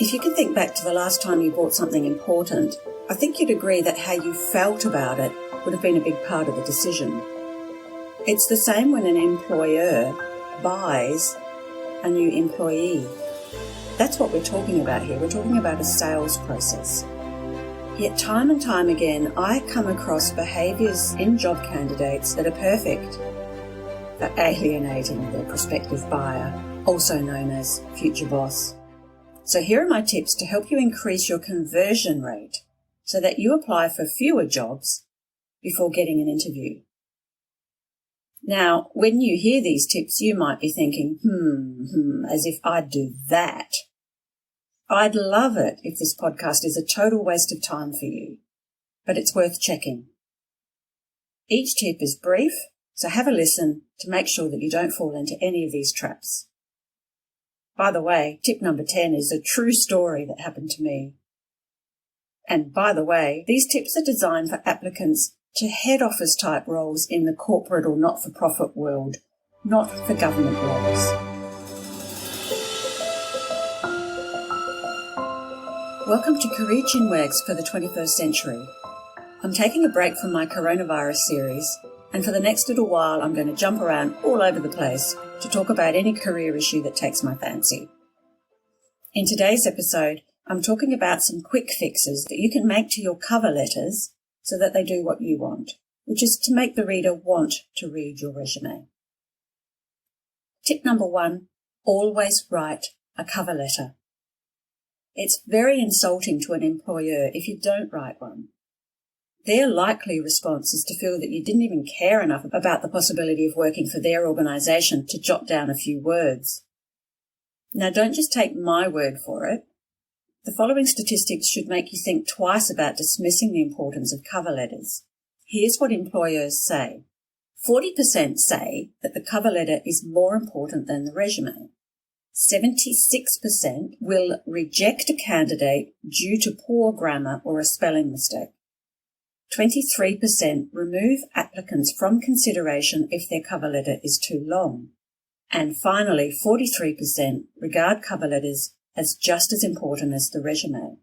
If you can think back to the last time you bought something important, I think you'd agree that how you felt about it would have been a big part of the decision. It's the same when an employer buys a new employee. That's what we're talking about here. We're talking about a sales process. Yet time and time again, I come across behaviours in job candidates that are perfect for alienating their prospective buyer, also known as future boss. So here are my tips to help you increase your conversion rate so that you apply for fewer jobs before getting an interview. Now, when you hear these tips, you might be thinking, as if I'd do that. I'd love it if this podcast is a total waste of time for you, but it's worth checking. Each tip is brief, so have a listen to make sure that you don't fall into any of these traps. By the way, tip number 10 is a true story that happened to me. And by the way, these tips are designed for applicants to head office type roles in the corporate or not-for-profit world, not for government roles. Welcome to Career Chinwags for the 21st century. I'm taking a break from my coronavirus series, and for the next little while I'm going to jump around all over the place to talk about any career issue that takes my fancy. In today's episode, I'm talking about some quick fixes that you can make to your cover letters so that they do what you want, which is to make the reader want to read your resume. Tip number 1, always write a cover letter. It's very insulting to an employer if you don't write one. Their likely response is to feel that you didn't even care enough about the possibility of working for their organisation to jot down a few words. Now, don't just take my word for it. The following statistics should make you think twice about dismissing the importance of cover letters. Here's what employers say. 40% say that the cover letter is more important than the resume. 76% will reject a candidate due to poor grammar or a spelling mistake. 23% remove applicants from consideration if their cover letter is too long. And finally, 43% regard cover letters as just as important as the resume.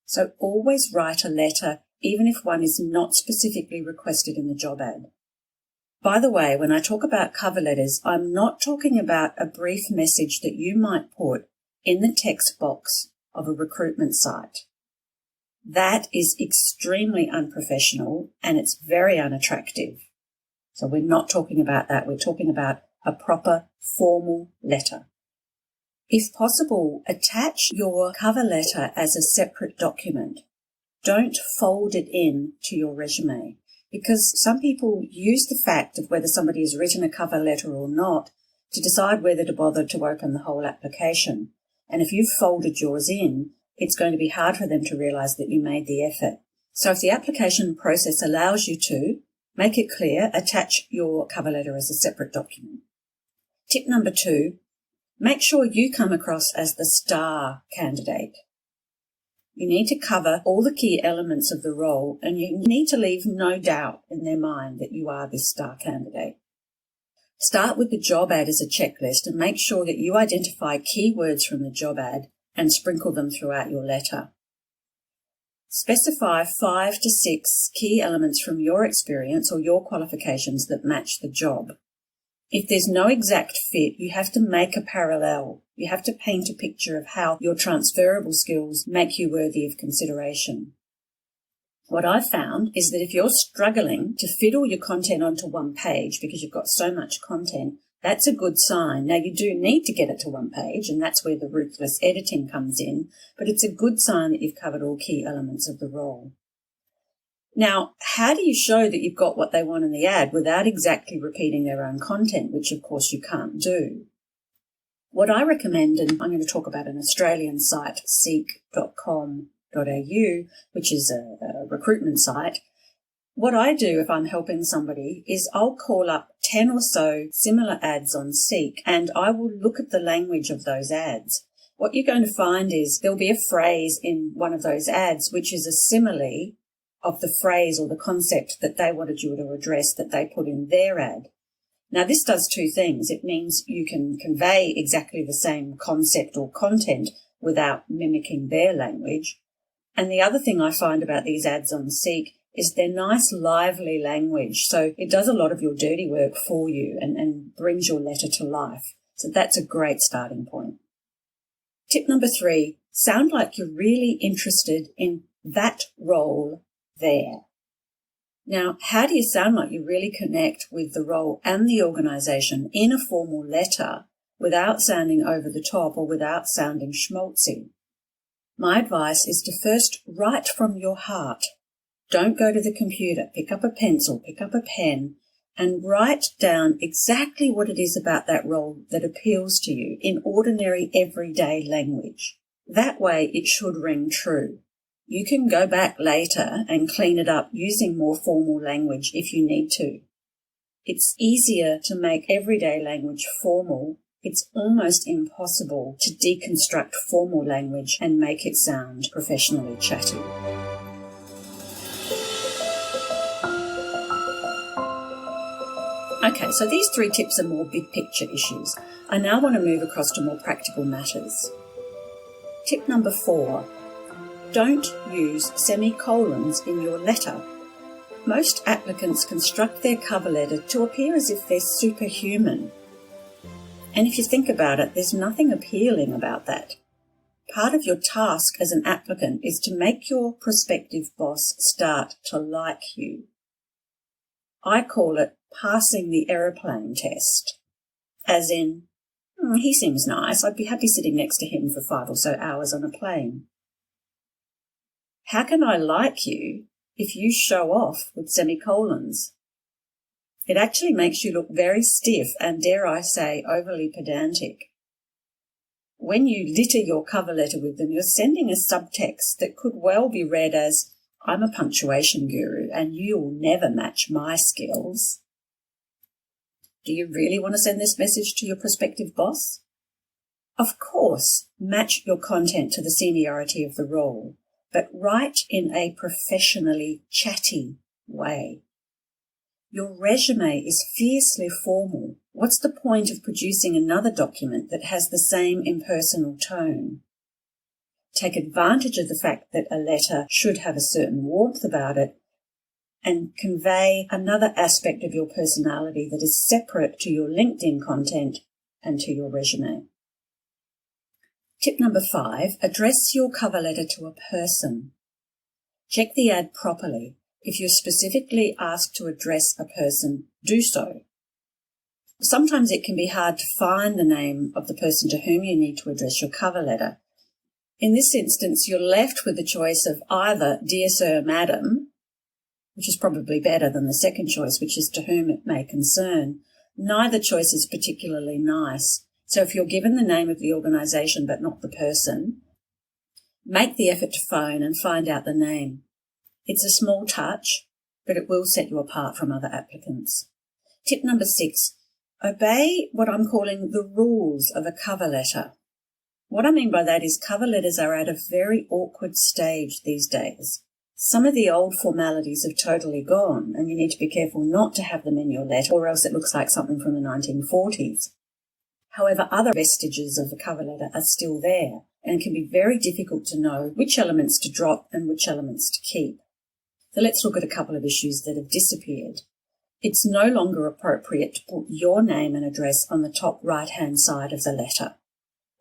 So always write a letter, even if one is not specifically requested in the job ad. By the way, when I talk about cover letters, I'm not talking about a brief message that you might put in the text box of a recruitment site. That is extremely unprofessional and it's very unattractive. So we're not talking about that. We're talking about a proper formal letter. If possible, attach your cover letter as a separate document. Don't fold it in to your resume, because some people use the fact of whether somebody has written a cover letter or not to decide whether to bother to open the whole application. And if you've folded yours in, it's going to be hard for them to realise that you made the effort. So if the application process allows you to, make it clear, attach your cover letter as a separate document. Tip number 2, make sure you come across as the star candidate. You need to cover all the key elements of the role and you need to leave no doubt in their mind that you are this star candidate. Start with the job ad as a checklist and make sure that you identify keywords from the job ad and sprinkle them throughout your letter. Specify 5 to 6 key elements from your experience or your qualifications that match the job. If there's no exact fit, you have to make a parallel. You have to paint a picture of how your transferable skills make you worthy of consideration. What I've found is that if you're struggling to fit all your content onto one page because you've got so much content, that's a good sign. Now, you do need to get it to one page, and that's where the ruthless editing comes in, but it's a good sign that you've covered all key elements of the role. Now, how do you show that you've got what they want in the ad without exactly repeating their own content, which of course you can't do? What I recommend, and I'm going to talk about an Australian site, seek.com.au, which is a recruitment site. What I do if I'm helping somebody is I'll call up 10 or so similar ads on Seek and I will look at the language of those ads. What you're going to find is there'll be a phrase in one of those ads which is a simile of the phrase or the concept that they wanted you to address that they put in their ad. Now, this does two things. It means you can convey exactly the same concept or content without mimicking their language. And the other thing I find about these ads on Seek is they're nice, lively language. So it does a lot of your dirty work for you and brings your letter to life. So that's a great starting point. Tip number 3, sound like you're really interested in that role there. Now, how do you sound like you really connect with the role and the organisation in a formal letter without sounding over the top or without sounding schmaltzy? My advice is to first write from your heart. Don't go to the computer. Pick up a pencil, pick up a pen, and write down exactly what it is about that role that appeals to you in ordinary, everyday language. That way it should ring true. You can go back later and clean it up using more formal language if you need to. It's easier to make everyday language formal. It's almost impossible to deconstruct formal language and make it sound professionally chatty. Okay, so these 3 tips are more big picture issues. I now want to move across to more practical matters. Tip number 4. Don't use semicolons in your letter. Most applicants construct their cover letter to appear as if they're superhuman. And if you think about it, there's nothing appealing about that. Part of your task as an applicant is to make your prospective boss start to like you. I call it passing the aeroplane test, as in, he seems nice, I'd be happy sitting next to him for 5 or so hours on a plane. How can I like you if you show off with semicolons? It actually makes you look very stiff and, dare I say, overly pedantic. When you litter your cover letter with them, you're sending a subtext that could well be read as, I'm a punctuation guru and you'll never match my skills. Do you really want to send this message to your prospective boss? Of course, match your content to the seniority of the role, but write in a professionally chatty way. Your resume is fiercely formal. What's the point of producing another document that has the same impersonal tone? Take advantage of the fact that a letter should have a certain warmth about it and convey another aspect of your personality that is separate to your LinkedIn content and to your resume. Tip number 5, address your cover letter to a person. Check the ad properly. If you're specifically asked to address a person, do so. Sometimes it can be hard to find the name of the person to whom you need to address your cover letter. In this instance, you're left with the choice of either Dear Sir, Madam, which is probably better than the second choice, which is to whom it may concern. Neither choice is particularly nice. So if you're given the name of the organisation but not the person, make the effort to phone and find out the name. It's a small touch, but it will set you apart from other applicants. Tip number 6, obey what I'm calling the rules of a cover letter. What I mean by that is cover letters are at a very awkward stage these days. Some of the old formalities have totally gone, and you need to be careful not to have them in your letter, or else it looks like something from the 1940s. However, other vestiges of the cover letter are still there, and can be very difficult to know which elements to drop and which elements to keep. So let's look at a couple of issues that have disappeared. It's no longer appropriate to put your name and address on the top right-hand side of the letter.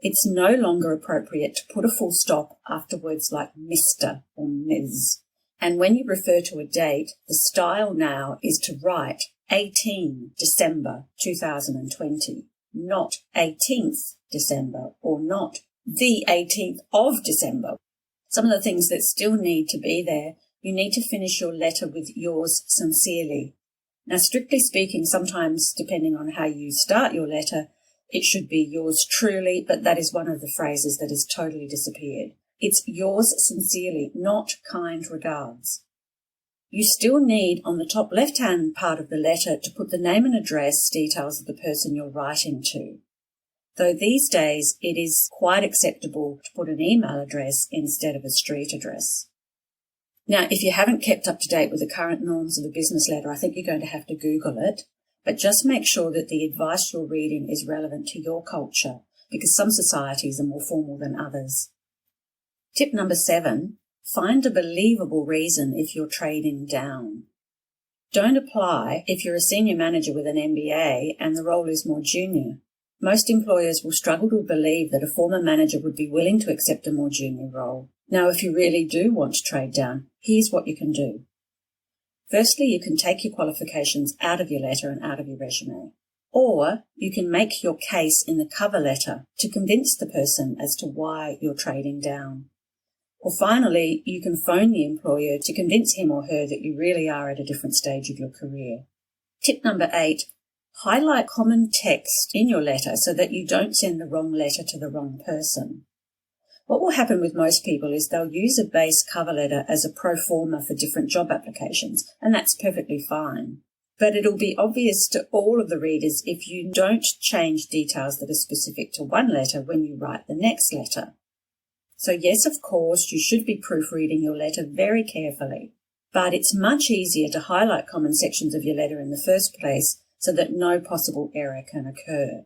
It's no longer appropriate to put a full stop after words like Mr. or Ms. And when you refer to a date, the style now is to write 18 December 2020, not 18th December or not the 18th of December. Some of the things that still need to be there, you need to finish your letter with yours sincerely. Now, strictly speaking, sometimes depending on how you start your letter, it should be yours truly, but that is one of the phrases that has totally disappeared. It's yours sincerely, not kind regards. You still need, on the top left-hand part of the letter, to put the name and address details of the person you're writing to. Though these days it is quite acceptable to put an email address instead of a street address. Now, if you haven't kept up to date with the current norms of a business letter, I think you're going to have to Google it. But just make sure that the advice you're reading is relevant to your culture. because some societies are more formal than others. Tip number 7, find a believable reason if you're trading down. Don't apply if you're a senior manager with an MBA and the role is more junior. Most employers will struggle to believe that a former manager would be willing to accept a more junior role. Now, if you really do want to trade down, here's what you can do. Firstly, you can take your qualifications out of your letter and out of your resume. Or you can make your case in the cover letter to convince the person as to why you're trading down. Or finally, you can phone the employer to convince him or her that you really are at a different stage of your career. Tip number 8, highlight common text in your letter so that you don't send the wrong letter to the wrong person. What will happen with most people is they'll use a base cover letter as a pro forma for different job applications, and that's perfectly fine. But it'll be obvious to all of the readers if you don't change details that are specific to one letter when you write the next letter. So yes, of course, you should be proofreading your letter very carefully, but it's much easier to highlight common sections of your letter in the first place so that no possible error can occur.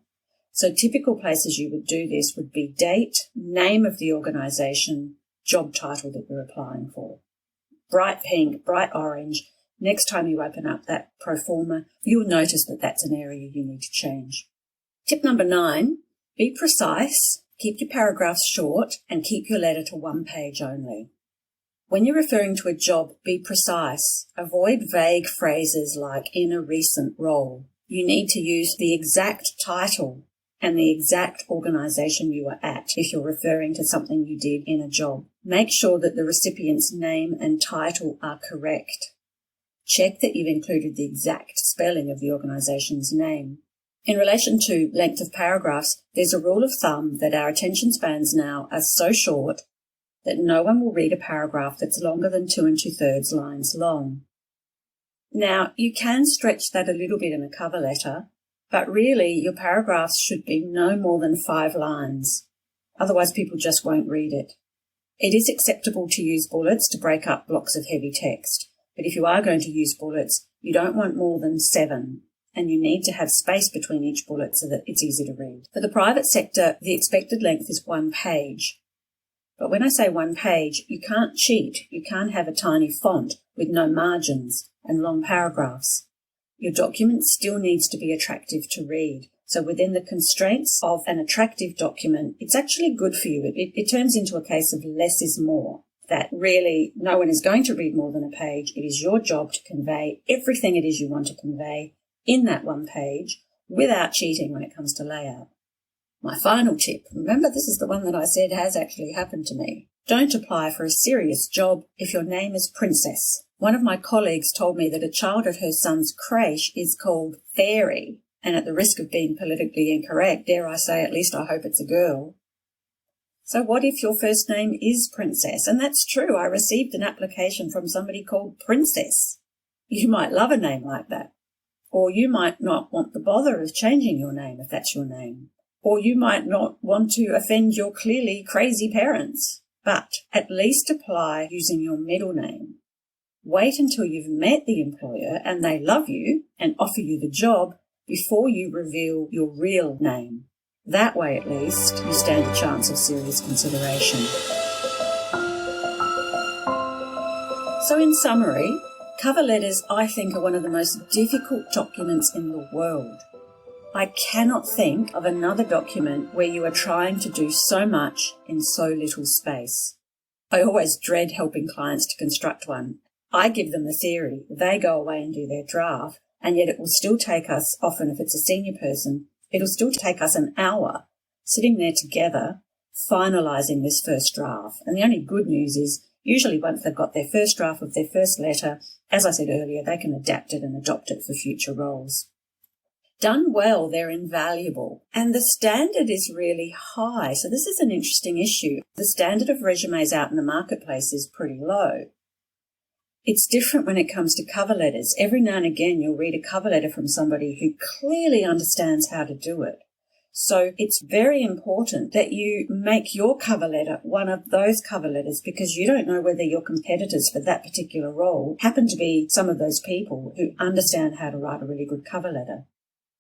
So typical places you would do this would be date, name of the organisation, job title that you're applying for. Bright pink, bright orange. Next time you open up that pro forma, you'll notice that that's an area you need to change. Tip number 9, be precise, keep your paragraphs short, and keep your letter to one page only. When you're referring to a job, be precise. Avoid vague phrases like in a recent role. You need to use the exact title and the exact organisation you were at if you're referring to something you did in a job. Make sure that the recipient's name and title are correct. Check that you've included the exact spelling of the organisation's name. In relation to length of paragraphs, there's a rule of thumb that our attention spans now are so short that no one will read a paragraph that's longer than 2 2/3 lines long. Now, you can stretch that a little bit in a cover letter, but really your paragraphs should be no more than 5 lines. Otherwise, people just won't read it. It is acceptable to use bullets to break up blocks of heavy text, but if you are going to use bullets, you don't want more than 7, and you need to have space between each bullet so that it's easy to read. For the private sector, the expected length is 1 page. But when I say 1 page, you can't cheat. You can't have a tiny font with no margins and long paragraphs. Your document still needs to be attractive to read. So within the constraints of an attractive document, it's actually good for you. It turns into a case of less is more, that really no one is going to read more than a page. It is your job to convey everything it is you want to convey in that 1 page without cheating when it comes to layout. My final tip, remember this is the one that I said has actually happened to me. Don't apply for a serious job if your name is Princess. One of my colleagues told me that a child at her son's creche is called Fairy, and at the risk of being politically incorrect, dare I say, at least I hope it's a girl. So what if your first name is Princess? And that's true. I received an application from somebody called Princess. You might love a name like that. Or you might not want the bother of changing your name if that's your name. Or you might not want to offend your clearly crazy parents. But at least apply using your middle name. Wait until you've met the employer and they love you and offer you the job before you reveal your real name. That way, at least, you stand a chance of serious consideration. So in summary, cover letters, I think, are one of the most difficult documents in the world. I cannot think of another document where you are trying to do so much in so little space. I always dread helping clients to construct one. I give them the theory, they go away and do their draft, and yet it will still take us, often if it's a senior person, it'll still take us an hour sitting there together finalising this first draft. And the only good news is usually once they've got their first draft of their first letter, as I said earlier, they can adapt it and adopt it for future roles. Done well, they're invaluable. And the standard is really high. So this is an interesting issue. The standard of resumes out in the marketplace is pretty low. It's different when it comes to cover letters. Every now and again, you'll read a cover letter from somebody who clearly understands how to do it. So it's very important that you make your cover letter one of those cover letters, because you don't know whether your competitors for that particular role happen to be some of those people who understand how to write a really good cover letter.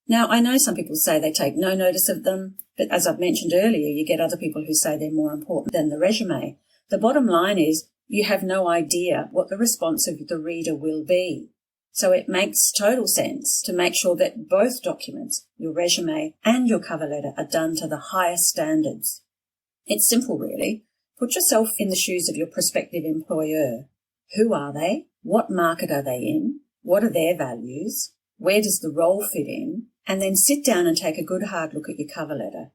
Now, I know some people say they take no notice of them, but as I've mentioned earlier, you get other people who say they're more important than the résumé. The bottom line is you have no idea what the response of the reader will be. So it makes total sense to make sure that both documents, your résumé and your cover letter, are done to the highest standards. It's simple, really. Put yourself in the shoes of your prospective employer. Who are they? What market are they in? What are their values? Where does the role fit in? And then sit down and take a good hard look at your cover letter.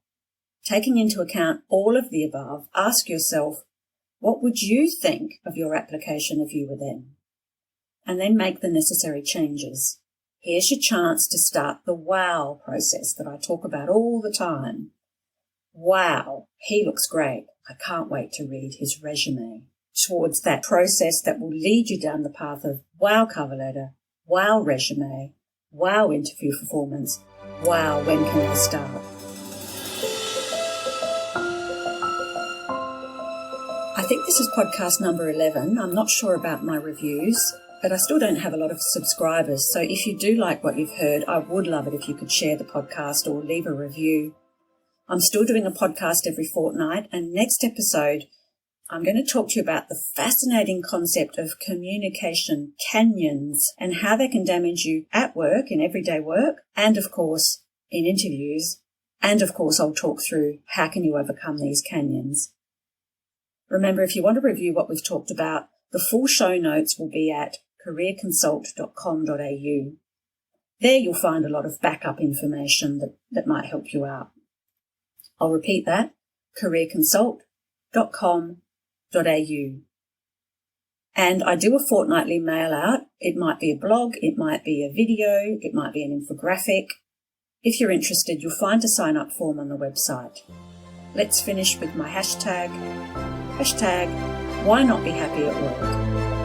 Taking into account all of the above, ask yourself, what would you think of your application if you were them? And then make the necessary changes. Here's your chance to start the wow process that I talk about all the time. Wow, he looks great. I can't wait to read his résumé. Towards that process that will lead you down the path of wow cover letter, wow résumé, wow interview performance, wow when can I start? I think this is podcast number 11. I'm not sure about my reviews, but I still don't have a lot of subscribers. So if you do like what you've heard, I would love it if you could share the podcast or leave a review. I'm still doing a podcast every fortnight, and next episode, I'm going to talk to you about the fascinating concept of communication canyons and how they can damage you at work, in everyday work, and of course, in interviews. And of course, I'll talk through how can you overcome these canyons. Remember, if you want to review what we've talked about, the full show notes will be at careerconsult.com.au. There you'll find a lot of backup information that might help you out. I'll repeat that, careerconsult.com.au. And I do a fortnightly mail out. It might be a blog, it might be a video, it might be an infographic. If you're interested, you'll find a sign-up form on the website. Let's finish with my hashtag, why not be happy at work?